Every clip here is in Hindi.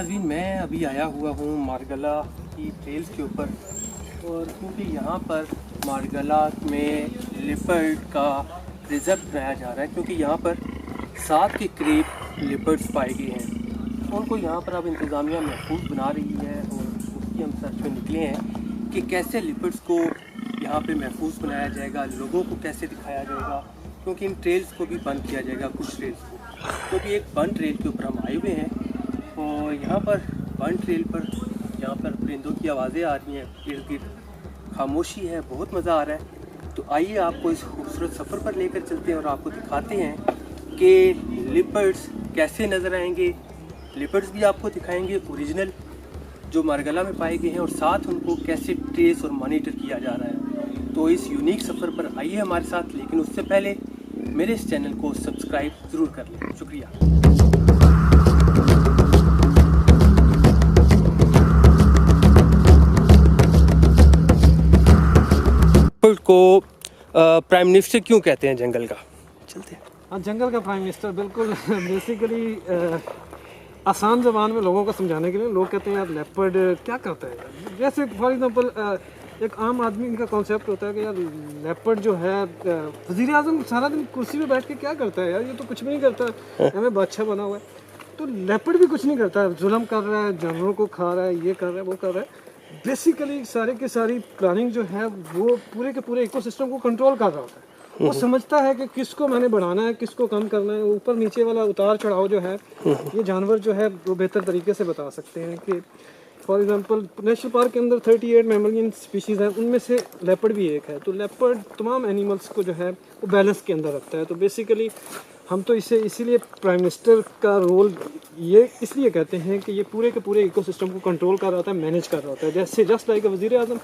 नाज़रीन, मैं अभी आया हुआ हूँ मारगला की ट्रेल्स के ऊपर। और क्योंकि यहाँ पर मारगला में लिपर्ड का रिजर्व बनाया जा रहा है, क्योंकि यहाँ पर 7 के करीब लिपर्ड्स पाए गए हैं। उनको यहाँ पर अब इंतज़ामिया महफूज बना रही है और उसकी हम सर्च में निकले हैं कि कैसे लिपर्ड्स को यहाँ पे महफूज बनाया जाएगा, लोगों को कैसे दिखाया जाएगा, क्योंकि इन ट्रेल्स को भी बंद किया जाएगा कुछ ट्रेल्स को। क्योंकि एक बंद ट्रेल के ऊपर हम आए हुए हैं और यहाँ पर बंद ट्रेल पर यहाँ पर परिंदों की आवाज़ें आ रही हैं, इर्द गिर्द खामोशी है, बहुत मज़ा आ रहा है। तो आइए आपको इस खूबसूरत सफ़र पर लेकर चलते हैं और आपको दिखाते हैं कि लिपर्ड्स कैसे नज़र आएंगे। लिपर्ड्स भी आपको दिखाएंगे ओरिजिनल जो मारगला में पाए गए हैं, और साथ उनको कैसे ट्रेस और मॉनिटर किया जा रहा है। तो इस यूनिक सफ़र पर आइए हमारे साथ, लेकिन उससे पहले मेरे इस चैनल को सब्सक्राइब ज़रूर कर लें। शुक्रिया। को प्राइम मिनिस्टर क्यों कहते हैं जंगल का? चलते हैं। हाँ, जंगल का प्राइम मिनिस्टर बिल्कुल बेसिकली आसान ज़बान में लोगों को समझाने के लिए लोग कहते हैं यार लेपर्ड क्या करता है यार। जैसे फॉर एग्जांपल एक आम आदमी का कॉन्सेप्ट होता है कि यार लेपर्ड जो है वज़ीर आज़म सारा दिन कुर्सी पे बैठ के क्या करता है यार, ये तो कुछ भी नहीं करता, हमें बादशाह बना हुआ है। तो लेपर्ड भी कुछ नहीं करता, जुल्म कर रहा है, जानवरों को खा रहा है, ये कर रहा है, वो कर रहा है। बेसिकली सारे के सारी प्लानिंग जो है वो पूरे के पूरे इकोसिस्टम को कंट्रोल कर रहा होता है। वो समझता है कि किसको मैंने बढ़ाना है, किसको कम करना है। ऊपर नीचे वाला उतार चढ़ाव जो है ये जानवर जो है वो बेहतर तरीके से बता सकते हैं। कि फॉर एग्जांपल नेशनल पार्क के अंदर 38 मैमलियन स्पीशीज़ हैं, उनमें से लेपर्ड भी एक है। तो लेपर्ड तमाम एनिमल्स को जो है वो बैलेंस के अंदर रखता है। तो बेसिकली हम तो इसे इसीलिए प्राइम मिनिस्टर का रोल ये इसलिए कहते हैं कि ये पूरे के पूरे इकोसिस्टम को कंट्रोल कर रहा होता है, मैनेज कर रहा होता है। जैसे जस्ट लाइक वज़ीर आज़म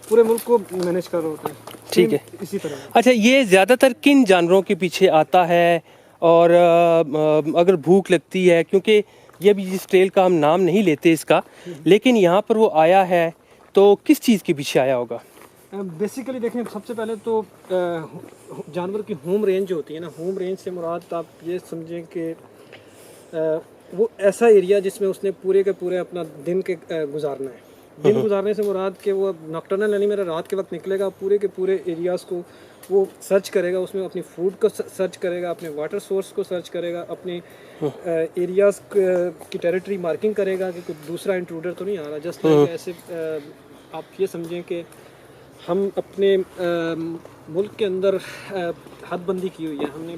पूरे मुल्क को मैनेज कर रहा होता है। ठीक है, इसी तरह। अच्छा, ये ज़्यादातर किन जानवरों के पीछे आता है? और अगर भूख लगती है, क्योंकि ये भी जिस ट्रेल का हम नाम नहीं लेते इसका, लेकिन यहाँ पर वो आया है, तो किस चीज़ के पीछे आया होगा? बेसिकली देखें, सबसे पहले तो जानवर की होम रेंज जो होती है ना, होम रेंज से मुराद आप ये समझें कि वो ऐसा एरिया जिसमें उसने पूरे के पूरे अपना दिन के गुजारना है। दिन गुजारने से मुराद कि वो नॉक्टर्नल यानी मेरा रात के वक्त निकलेगा, पूरे के पूरे एरियाज़ को वो सर्च करेगा, उसमें अपनी फूड को सर्च करेगा, अपने वाटर सोर्स को सर्च करेगा, अपने एरियाज़ की टेरिटरी मार्किंग करेगा कि कोई दूसरा इंट्रूडर तो नहीं आ रहा। जस्ट लाइक ऐसे आप ये समझें कि हम अपने मुल्क के अंदर हदबंदी की हुई है, हमने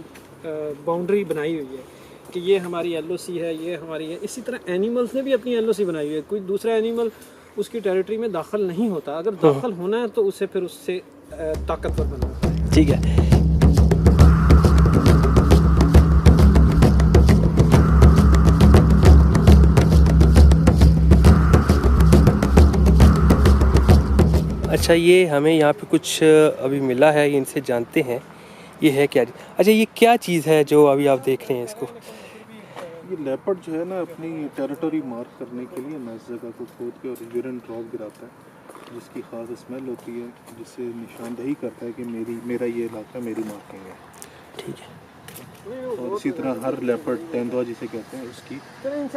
बाउंड्री बनाई हुई है कि ये हमारी LOC है, ये हमारी है। इसी तरह एनिमल्स ने भी अपनी LOC बनाई हुई है। कोई दूसरा एनिमल उसकी टेरिटरी में दाखिल नहीं होता। अगर दाखिल होना है तो उसे फिर उससे ताकतवर बनना होता है। ठीक है। अच्छा, ये हमें यहाँ पे कुछ अभी मिला है, इनसे जानते हैं ये है क्या। अच्छा, ये क्या चीज़ है जो अभी आप देख रहे हैं इसको? ये लेपर्ड जो है ना अपनी टेरिटरी मार्क करने के लिए ना इस जगह को खोद के और यूरिन ड्रॉप गिराता है, जिसकी ख़ास स्मेल होती है, जिससे निशानदही करता है कि मेरा ये इलाका मेरी मार्किंग है। ठीक है। और इसी तरह हर लेपर्ड तेंदुआ जिसे कहते हैं उसकी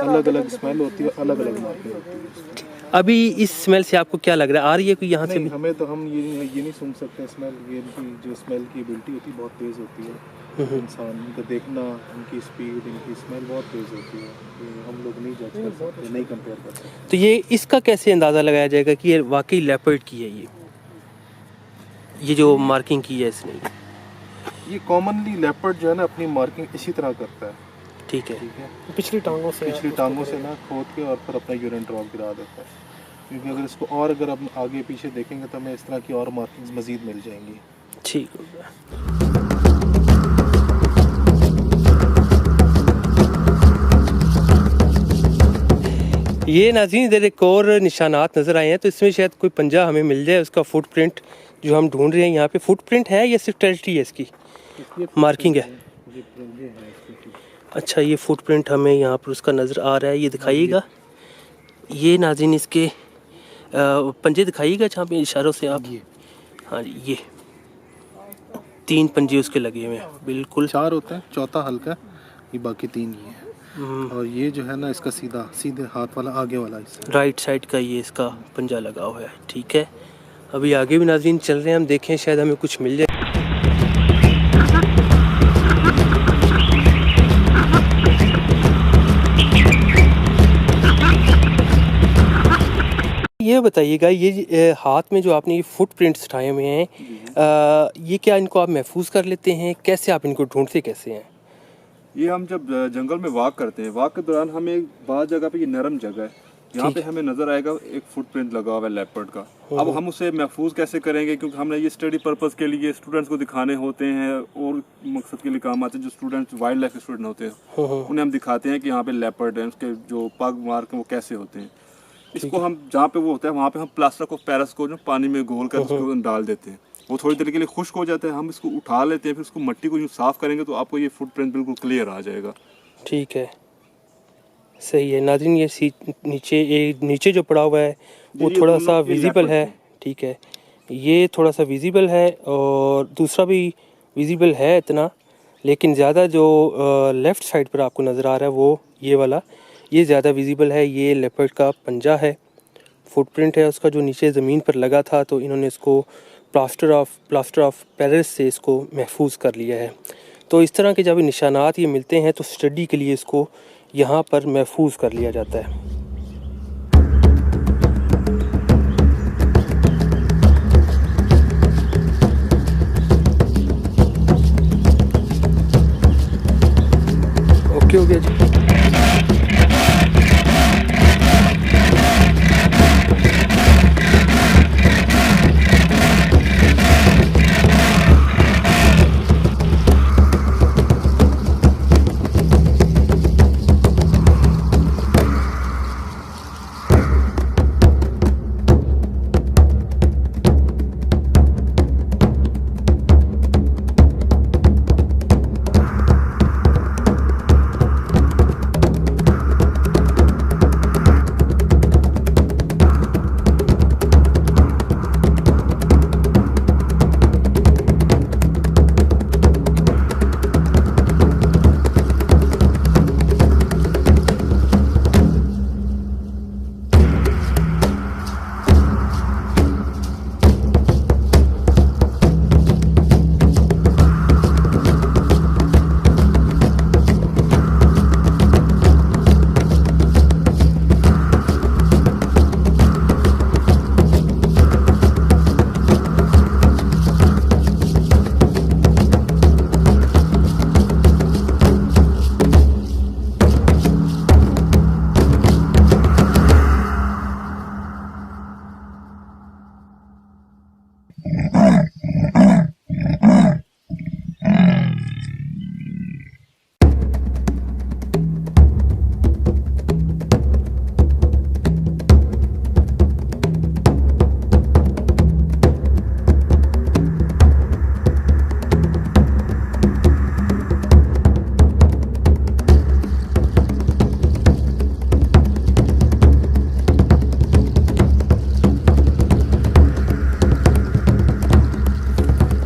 अलग अलग स्मेल होती है, अलग अलग मार्किंग होती है उसकी। अभी इस स्मेल से आपको क्या लग रहा है? आ रही है कोई यहाँ से? नहीं, हमें तो हम ये नहीं सुन सकते स्मेल। ये इनकी जो स्मेल की एबिलिटी होती है बहुत तेज़ होती है। इंसान इनको देखना, इनकी स्पीड, इनकी स्मेल बहुत तेज़ होती है। तो हम लोग नहीं जज कर सकते, नहीं कंपेयर कर सकते। तो ये इसका कैसे अंदाज़ा लगाया जाएगा कि ये वाकई लेपर्ड की है? ये जो मार्किंग की है इसने, ये कॉमनली लेपर्ड जो है ना अपनी मार्किंग इसी तरह करता है। ठीक है। पिछली टांगों से ना खोद के और फिर अपना यूरिन ड्रॉप गिरा देता है। क्योंकि अगर इसको और अगर हम आगे पीछे देखेंगे तो हमें इस तरह की और मार्किंग्स मज़ीद मिल जाएंगी। ठीक हो गया। ये नाज़रीन इधर एक और निशानात नज़र आए हैं, तो इसमें शायद कोई पंजा हमें मिल जाए, उसका फुटप्रिंट जो हम ढूंढ रहे हैं। यहाँ पे फुटप्रिंट है या सिर्फ टेरिटरी है इसकी मार्किंग है? अच्छा, ये फुटप्रिंट हमें यहाँ पर उसका नज़र आ रहा है, ये दिखाइएगा। ये नाज़रीन इसके पंजे दिखाइएगा जहाँ पे इशारों से आप। हाँ जी, ये 3 पंजे उसके लगे हुए हैं, बिल्कुल 4 होते हैं, चौथा हल्का, ये बाकी 3 ही है। और ये जो है ना इसका सीधे हाथ वाला आगे वाला हिस्सा। राइट साइड का ये इसका पंजा लगा हुआ है। ठीक है, अभी आगे भी नाज़रीन चल रहे हैं, हम देखें शायद हमें कुछ मिल जाए। ये बताइएगा, ये हाथ में जो आपने ये फुटप्रिंट्स उठाए हुए हैं, ये क्या इनको आप महफूज कर लेते हैं? कैसे आप इनको ढूंढते कैसे हैं? ये हम जब जंगल में वॉक करते हैं, वॉक के दौरान हमें बाद जगह पे ये नरम जगह है, यहाँ पे हमें नजर आएगा एक फुटप्रिंट लगा हुआ है लेपर्ड का। अब हम उसे महफूज कैसे करेंगे, क्योंकि हमने ये स्टडी पर्पस के लिए स्टूडेंट्स को दिखाने होते हैं और मकसद के लिए काम आते हैं। जो स्टूडेंट्स वाइल्ड लाइफ स्टूडेंट होते हैं उन्हें हम दिखाते हैं कि यहाँ पे लेपर्ड है, उसके जो पग मार्क हैं वो कैसे होते हैं। इसको हम जहाँ पे वो होता है वहाँ पे हम प्लास्टर ऑफ पेरिस को जो पानी में घोल कर उसको डाल देते हैं, वो थोड़ी देर के लिए खुश्क हो जाता है, हम इसको उठा लेते हैं, फिर उसको मट्टी को यूँ साफ़ करेंगे तो आपको ये फुटप्रिंट बिल्कुल क्लियर आ जाएगा। ठीक है, सही है नाज़रीन। ये नीचे जो पड़ा हुआ है वो थोड़ा सा विजिबल है। ठीक है, ये थोड़ा सा विजिबल है और दूसरा भी विजिबल है इतना, लेकिन ज़्यादा जो लेफ़्ट साइड पर आपको नज़र आ रहा है वो ये वाला, ये ज़्यादा विजिबल है। ये लेपर्ड का पंजा है, फुटप्रिंट है उसका जो नीचे ज़मीन पर लगा था, तो इन्होंने इसको प्लास्टर ऑफ पेरिस से इसको महफूज कर लिया है। तो इस तरह के जब निशानात ये मिलते हैं तो स्टडी के लिए इसको यहाँ पर महफूज कर लिया जाता है। ओके हो गया जी।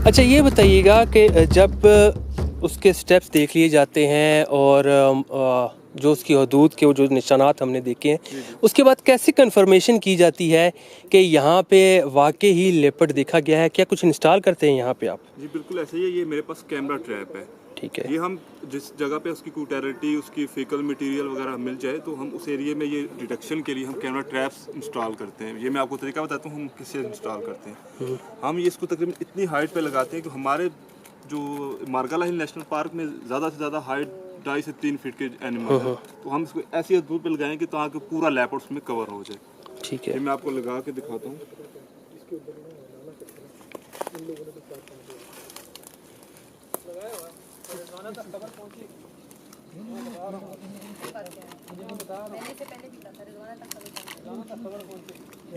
अच्छा ये बताइएगा कि जब उसके स्टेप्स देख लिए जाते हैं और जो उसकी हदूद के जो निशानात हमने देखे हैं, उसके बाद कैसे कंफर्मेशन की जाती है कि यहाँ पे वाकई ही लेपर्ड देखा गया है? क्या कुछ इंस्टॉल करते हैं यहाँ पे आप? जी बिल्कुल ऐसे ही है। ये मेरे पास कैमरा ट्रैप है। ठीक है, ये हम जिस जगह पे उसकी क्यूटैरिटी, उसकी फेकल मटेरियल वगैरह मिल जाए तो हम उस एरिया में ये डिटेक्शन के लिए हम कैमरा ट्रैप्स इंस्टॉल करते हैं। ये मैं आपको तरीका बताता हूँ हम किससे इंस्टॉल करते हैं। हम ये इसको तकरीबन इतनी हाइट पे लगाते हैं कि हमारे जो मार्गाला हिल नेशनल पार्क में ज़्यादा से ज़्यादा हाइट 2.5 से 3 फीट के एनिमल है, तो हम इसको ऐसी हदूद पे लगाएं कि ताकि पूरा लेपर्ड उसमें कवर हो जाए। ठीक है, ये मैं आपको लगा के दिखाता हूँ।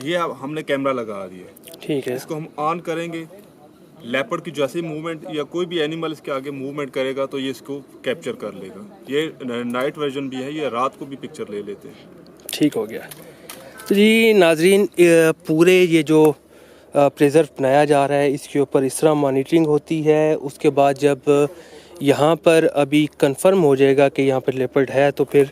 ये अब हमने कैमरा लगा दिया। ठीक है, इसको हम ऑन करेंगे, लेपर्ड की जैसे मूवमेंट या कोई भी एनिमल इसके आगे मूवमेंट करेगा तो ये इसको कैप्चर कर लेगा। ये नाइट वर्जन भी है, ये रात को भी पिक्चर ले लेते हैं। ठीक हो गया। तो जी नाजरीन, पूरे ये जो प्रिजर्व बनाया जा रहा है इसके ऊपर इस तरह मॉनिटरिंग होती है। उसके बाद जब यहाँ पर अभी कंफर्म हो जाएगा कि यहाँ पर लेपर्ड है, तो फिर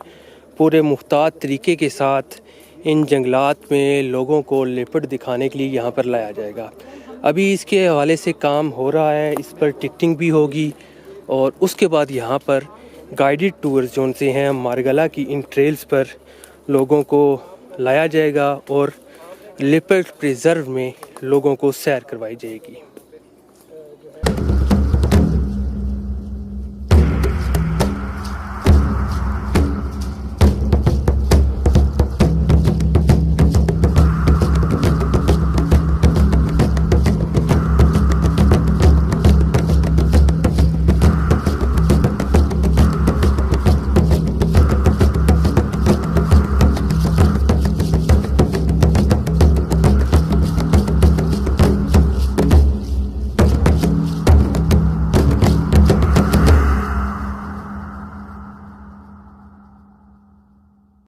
पूरे मुख्तात तरीके के साथ इन जंगलात में लोगों को लेपर्ड दिखाने के लिए यहाँ पर लाया जाएगा। अभी इसके हवाले से काम हो रहा है, इस पर टिकटिंग भी होगी और उसके बाद यहाँ पर गाइडेड टूर्स जो से हैं मारगला की इन ट्रेल्स पर लोगों को लाया जाएगा और लेपर्ड प्रिजर्व में लोगों को सैर करवाई जाएगी।